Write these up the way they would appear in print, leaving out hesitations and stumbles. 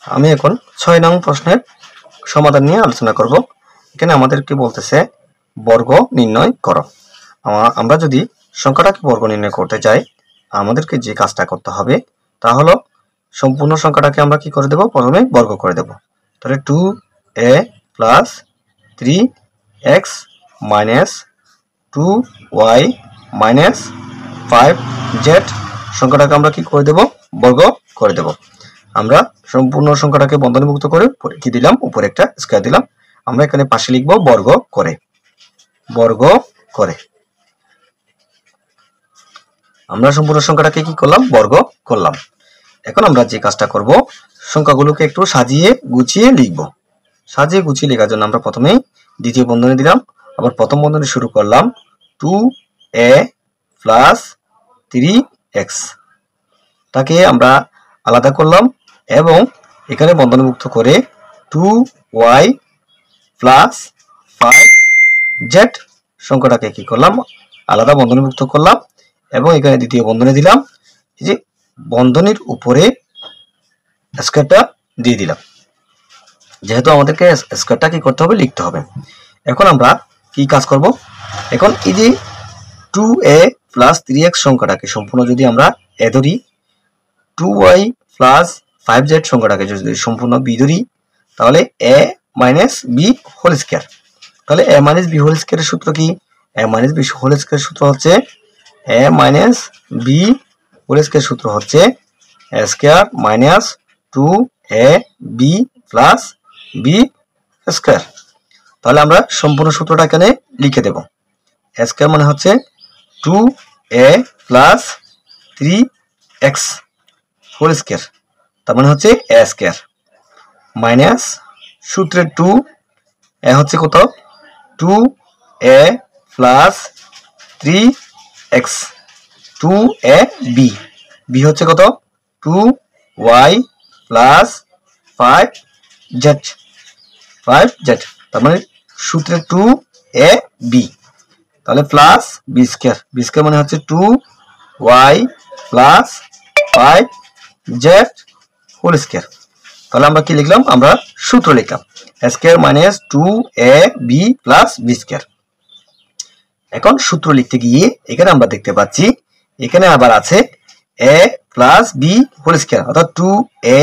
আমি এখন ৬ নং প্রশ্নের সমাধান নিয়ে আলোচনা করব। এখানে আমাদেরকে বলতেছে বর্গ নির্ণয় করো। আমরা যদি সংখ্যাটাকে বর্গ নির্ণয় করতে চাই, আমাদেরকে যে কাজটা করতে হবে তা হলো সম্পূর্ণ সংখ্যাটাকে আমরা কি করে দেব, প্রথমে বর্গ করে দেব। তাহলে 2a plus 3x minus 2y minus 5z সংখ্যাটাকে আমরা কি করে দেব, বর্গ করে দেব। আমরা সম্পূর্ণ সংখ্যাটাকে বন্ধনীমুক্ত করে কি দিলাম, উপরে একটা স্কয়ার দিলাম। আমরা এখানে পাশে লিখব বর্গ করে, বর্গ করে। আমরা সম্পূর্ণ সংখ্যাটাকে কি করলাম, বর্গ করলাম। এখন আমরা যে কাজটা করব, সংখ্যাগুলোকে একটু সাজিয়ে গুছিয়ে লিখব। সাজিয়ে গুছিয়ে লেখার জন্য আমরা প্রথমেই দ্বিতীয় বন্ধনী দিলাম, আবার প্রথম বন্ধনী শুরু করলাম 2a প্লাস 3x, তাকে আমরা আলাদা করলাম এবং এখানে বন্ধনীমুক্ত করে 2y প্লাস 5z সংখ্যাটাকে কি করলাম, আলাদা বন্ধনীমুক্ত করলাম এবং এখানে দ্বিতীয় বন্ধনী দিলাম। এই যে বন্ধনীর উপরে স্কয়ারটা দিয়ে দিলাম, যেহেতু আমাদেরকে স্কয়ারটা কি করতে হবে, লিখতে হবে। এখন আমরা কি কাজ করব, এখন এই যে 2a প্লাস 3x সংখ্যাটাকে সম্পূর্ণ যদি আমরা এ ধরি, 2y প্লাস 5z সংখ্যাটাকে যদি সম্পূর্ণ b ধরি, তাহলে a minus b whole square. তাহলে a মাইনাস b হোল স্কয়ারের সূত্র কি, a মাইনাস b হোল স্কয়ারের সূত্র হচ্ছে a minus b whole square সূত্র হচ্ছে a square minus 2ab plus b square. তাহলে আমরা সম্পূর্ণ সূত্রটা এখানে লিখে দেব। a স্কয়ার মানে হচ্ছে 2a plus 3x whole square, তার মানে হচ্ছে a স্কয়ার মাইনাস সূত্রের 2 a হচ্ছে কত, 2a plus 3x 2ab, b হচ্ছে কত 2y প্লাস 5z 5z, তার মানে সূত্রের 2ab, তাহলে plus b square, b square মানে হচ্ছে 2y plus 5z whole square. তাহলে আমরা কি লিখলাম, আমরা সূত্র লিখলাম a square minus 2ab plus b square. এখন সূত্র লিখতে গিয়ে এখানে আমরা দেখতে পাচ্ছি এখানে আবার আছে a plus b whole square, অর্থাৎ 2a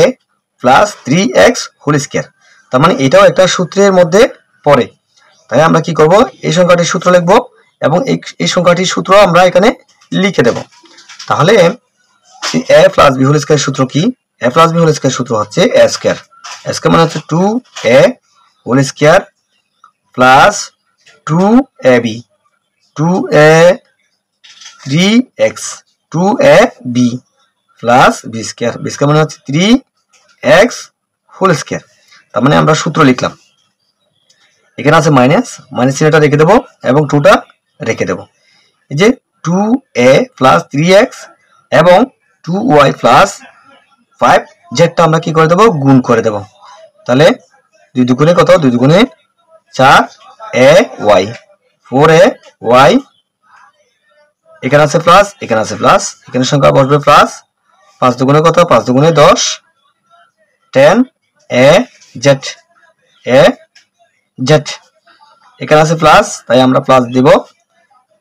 plus 3x whole square. তার মানে এটাও একটা সূত্রের মধ্যে পড়ে। তাই আমরা কি করব, এই সংখ্যাটির সূত্র লিখব এবং এই সংখ্যাটির সূত্র আমরা এখানে লিখে দেব। তাহলে a plus b whole square সূত্র কি, a plus b whole square সূত্র হচ্ছে a স্কয়ার, a স্কয়ার মানে হচ্ছে 2a whole square plus 2ab 2a 3x 2ab plus b square, b square মানে হচ্ছে 3x হোল স্কয়ার। তার মানে আমরা সূত্র লিখলাম, এখানে আছে মাইনাস, মাইনাস চিহ্নটা রেখে দেব এবং 2টা রেখে দেব। এই যে 2a প্লাস 3x এবং 2y প্লাস 5z টা আমরা কি করে দেব, গুণ করে দেব। তাহলে 2 দুগুণে কত, 2 দুগুণে 4ay 4ay, এখানে আছে প্লাস, এখানে আছে প্লাস, এখানে সংখ্যা বসবে প্লাস, 5 দুগুণে কত, 5 দুগুণে 10 10az az, এখানে আছে প্লাস তাই আমরা প্লাস দিব।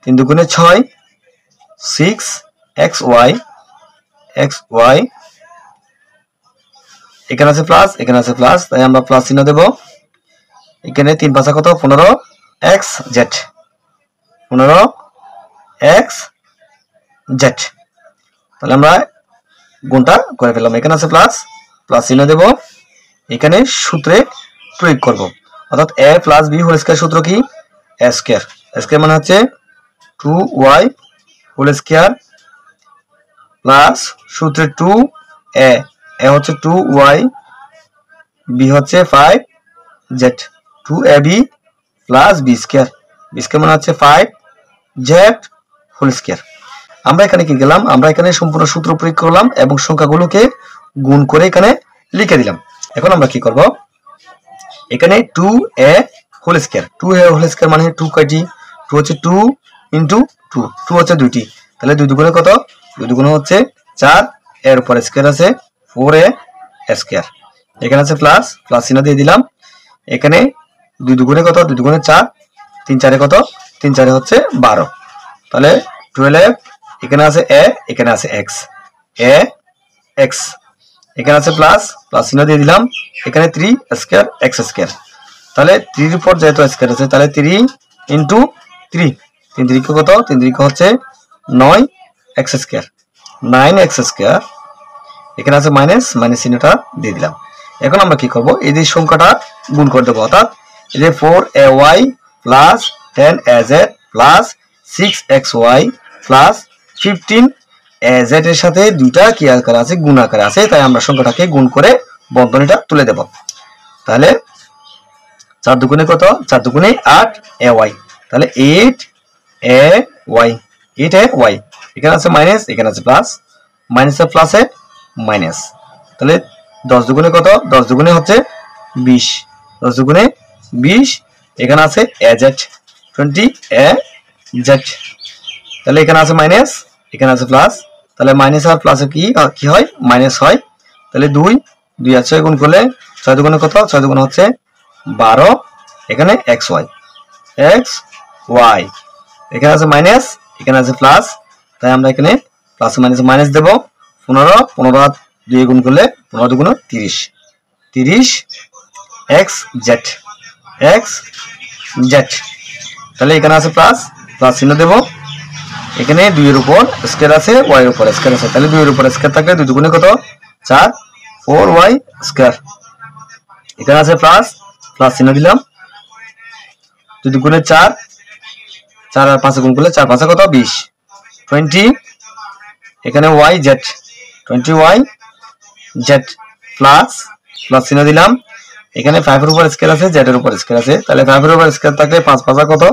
3 দুগুণে 6 6xy xy, এখানে আছে প্লাস, এখানে আছে প্লাস তাই আমরা প্লাস চিহ্ন দেব। এখানে 3 5 কত, 15xz 15xz, তাহলে আমরা গুণটা করে ফেললাম। এখানে আছে প্লাস, প্লাস চিহ্ন দেব, এখানে সূত্রে প্রয়োগ করব, অর্থাৎ a plus b whole square সূত্র কি, a স্কয়ার, a স্কয়ার মানে হচ্ছে 2y হোল স্কয়ার প্লাস সূত্রে 2a, a হচ্ছে 2y, b হচ্ছে 5z 2ab plus b square, b square মানে হচ্ছে 5z হোল স্কয়ার। আমরা এখানে কি গেলাম, আমরা এখানে সম্পূর্ণ সূত্র প্রয়োগ করলাম এবং সংখ্যাগুলোকে গুণ করে এখানে লিখে দিলাম। এখন আমরা কি করব, এখানে 2a whole square, 2a whole square মানে 2 কয়টি, 2 হচ্ছে 2 ইনটু 2, 2 হচ্ছে 2টি, তাহলে 2 দুগুণে কত, 2 দুগুণে হচ্ছে 4, এর উপরে স্কয়ার আছে 4a স্কয়ার। এখানে আছে প্লাস, প্লাস চিহ্ন দিয়ে দিলাম। এখানে 2 দুগুণে কত, 2 দুগুণে 4, 3 4 কত, 3 4 হচ্ছে 12। তাহলে 12, এখানে আছে এ, এখানে আছে এক্স, এ এক্স, এখানে আছে প্লাস, প্লাস চিহ্ন দিয়ে দিলাম। এখানে 3 স্কয়ার এক্স স্কয়ার। তাহলে 3 এর উপর যেহেতু স্কয়ার আছে তাহলে 3 ইনটু 3, 3 3 কত, 3 3 হচ্ছে 9 এক্স স্কয়ার, 9 এক্স স্কয়ার। এখানে আছে মাইনাস, মাইনাস চিহ্নটা দিয়ে দিলাম। এখন আমরা কি করব, এই যে সংখ্যাটা গুণ করে দেবো, অর্থাৎ এই যে 4ay plus 10az plus 6xy plus 15az এর সাথে দুইটা কি আকার আছে, গুণ আকারে আছে, তাই আমরা সংখ্যাটাকে গুণ করে বন্ধনীটা তুলে দেব। তাহলে 4 দুগুণে কত, 4 দুগুণে 8ay, তাহলে 8ay, 8ay। এখানে আছে মাইনাস, এখানে আছে প্লাস, মাইনাসে প্লাসে মাইনাস। তাহলে 10 দুগুণে কত, 10 দুগুণে হচ্ছে 20, 10 দুগুণে 20। এখানে আছে az 20az। তাহলে এখানে আছে মাইনাস, এখানে আছে প্লাস, তাহলে মাইনাস আর প্লাসে কি হয়, মাইনাস হয়। তাহলে 2 2 আর 6 গুণ করলে 6 দুগুণে কত, 6 দুগুণে হচ্ছে 12। এখানে xy, xy, এখানে আছে মাইনাস, এখানে আছে প্লাস, তাই আমরা এখানে প্লাস মাইনাস মাইনাস দেব। 15, 15 2 গুণ করলে 15 দুগুণ 30, 30 xz, xz। তাহলে এখানে আছে প্লাস, প্লাস চিহ্ন দেব। এখানে 2 এর উপর স্কয়ার আছে, y এর উপর স্কয়ার আছে, তাহলে 2 এর উপর স্কয়ার থাকলে 2 দুগুণে কত, 4 4y স্কয়ার। এখানে আছে প্লাস, প্লাস চিহ্ন দিলাম। 2 দুগুণে 4, 4 আর 5 গুণ করলে 4 5 কত, 20, 20। এখানে yz, 20yz প্লাস, প্লাস চিহ্ন দিলাম। এখানে 5 এর উপর স্কয়ার আছে, z এর উপর স্কয়ার আছে, তাহলে 5 এর উপর স্কয়ার থাকলে 5 5 কত,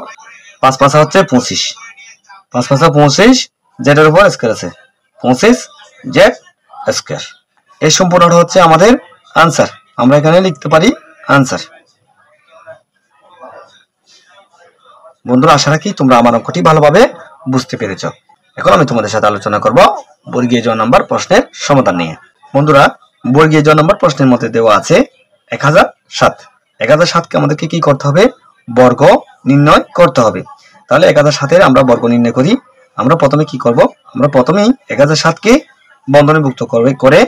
5 5 হচ্ছে 25, 5 5 25, z এর উপর স্কয়ার আছে, 25 z স্কয়ার। এই সম্পূর্ণটা হচ্ছে আমাদের आंसर। আমরা এখানে লিখতে পারি आंसर। বন্ধুরা, আশা রাখি তোমরা আমার অঙ্কটি ভালোভাবে বুঝতে পেরেছো। এখন আমি তোমাদের সাথে আলোচনা করব বর্গীয় জ নাম্বার প্রশ্নের সমাধান নিয়ে। বন্ধুরা, বর্গীয় জ নাম্বার প্রশ্নের মধ্যে দেওয়া আছে 1007। 1007 কে আমাদেরকে কি করতে হবে, বর্গ নির্ণয় করতে হবে। তাহলে 1007 এর আমরা বর্গ নির্ণয় করি। আমরা প্রথমে কি করব, আমরা প্রথমেই 1007 কে বন্ধনীভুক্ত করে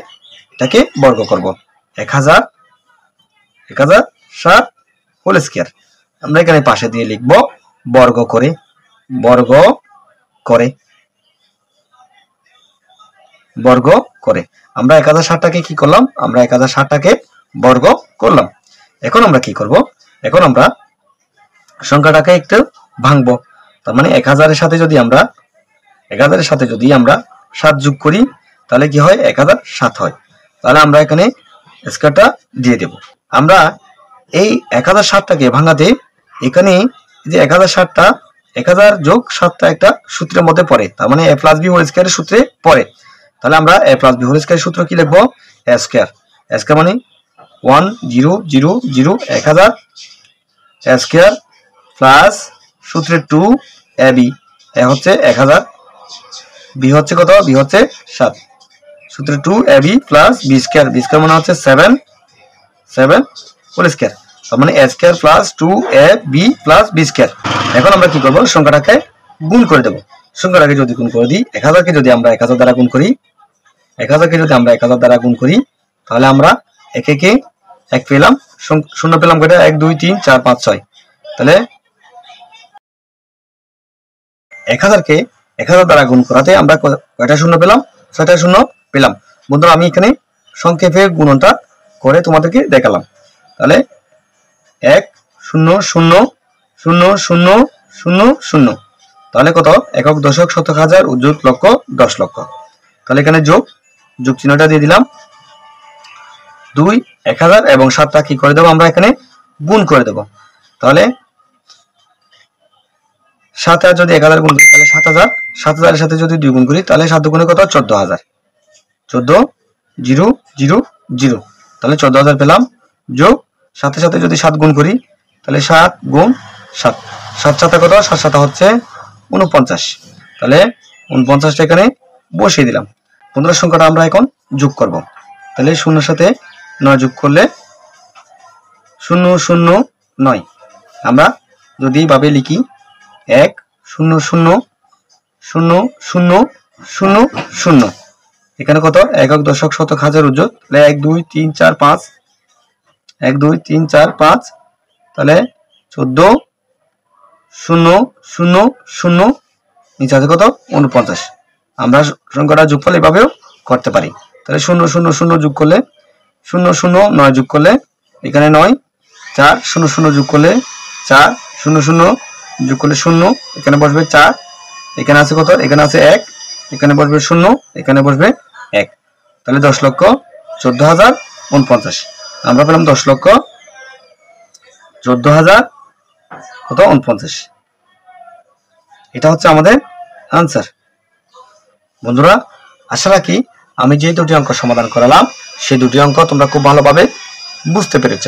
এটাকে বর্গ করব। 1007 হোল স্কয়ার। আমরা এখানে পাশে দিয়ে লিখব বর্গ করে, বর্গ করে, বর্গ করে। আমরা 1007টাকে কি করলাম, আমরা 1007টাকে বর্গ করলাম। এখন আমরা কি করব, এখন আমরা সংখ্যাটাকে একটু ভাঙবো। তার মানে 1000 এর সাথে যদি আমরা 7 যোগ করি তাহলে কি হয়, 1007 হয়। তাহলে আমরা এখানে স্কয়ারটা দিয়ে দেব। আমরা এই 1007টাকে ভাঙাতে এখানে যে 1007টা 1000 যোগ 7টা একটা সূত্রের মধ্যে পড়ে, তার মানে a + b হোল স্কয়ারের সূত্রে পড়ে। তাহলে আমরা a + b হোল স্কয়ারের সূত্র কি লিখব, a স্কয়ার। a স্কয়ার মানে 1 0 0 0 1000 a স্কয়ার প্লাস সূত্রে 2 ab, a হচ্ছে 1000, b হচ্ছে কত, b হচ্ছে 7, সূত্রে 2 ab plus b square, b square মানে হচ্ছে 7 7 হোল স্কয়ার, তার মানে a square plus 2ab plus b square. এখন আমরা কি করব, সংখ্যাটাকে গুণ করে দেব। সংখ্যাটাকে যদি গুণ করে দিই, 1000 কে যদি আমরা 1000 দ্বারা গুণ করি, 1000 কে যদি আমরা 1000 দ্বারা গুণ করি তাহলে আমরা একে কে 1 পেলাম, শূন্য পেলাম কয়টা, 1 2 3 4 5 6। তাহলে 1000 কে 1000 দ্বারা গুণ করাতে আমরা কয়টা শূন্য পেলাম, 6টা শূন্য পেলাম। বন্ধুরা, আমি এখানে সংক্ষেপে গুণনটা করে তোমাদেরকে দেখালাম। তাহলে 1 0 0 0 0 0 0, তাহলে কত, একক দশক শতক হাজার উজ্জ্বল লক্ষ 10 লক্ষ। তাহলে এখানে যোগ চিহ্নটা দিয়ে দিলাম। 2 1000 এবং 7টা কি করে দেবো, আমরা এখানে গুণ করে দেব। তাহলে 7 যদি 1000 গুণ করি তাহলে 7000, 7000 এর সাথে যদি 2 গুণ করি তাহলে 7 গুণে কত, 14000, 14 0 0 0, তাহলে 14000 পেলাম। যোগ 7 এর সাথে যদি 7 গুণ করি তাহলে 7 গুণ 7, 7 7 কত, 7 7 হচ্ছে 49, তাহলে 49টা এখানে বসিয়ে দিলাম। 15 সংখ্যাটা আমরা এখন যোগ করব। তাহলে 0 এর সাথে 9 যোগ করলে 009। আমরা যদি এইভাবে লিখি 1 0 0 0 0 0 0, এখানে কত একক দশক শতক হাজার উজ্জ্বল, তাহলে 1 2 3 4 5, 1 2 3 4 5, তাহলে 14 0 0 0, নিচে আছে কত 49। আমরা সংখ্যাটা যোগফল এভাবেও করতে পারি। তাহলে 0 0 0 যোগ করলে 0 0 9 যোগ করলে এখানে 9, 4 0 0 যোগ করলে 4, 0 0 যোগ করলে 0, এখানে বসবে 4, এখানে আছে কত এখানে আছে 1, এখানে বসবে 0, এখানে বসবে 1, তাহলে 10,14,049। আমরা পেলাম 10,14,000 কত 49। এটা হচ্ছে আমাদের আনসার। বন্ধুরা, আশা রাখি আমি যে দুটি অঙ্ক সমাধান করালাম সেই দুটি অঙ্ক তোমরা খুব ভালোভাবে বুঝতে পেরেছ।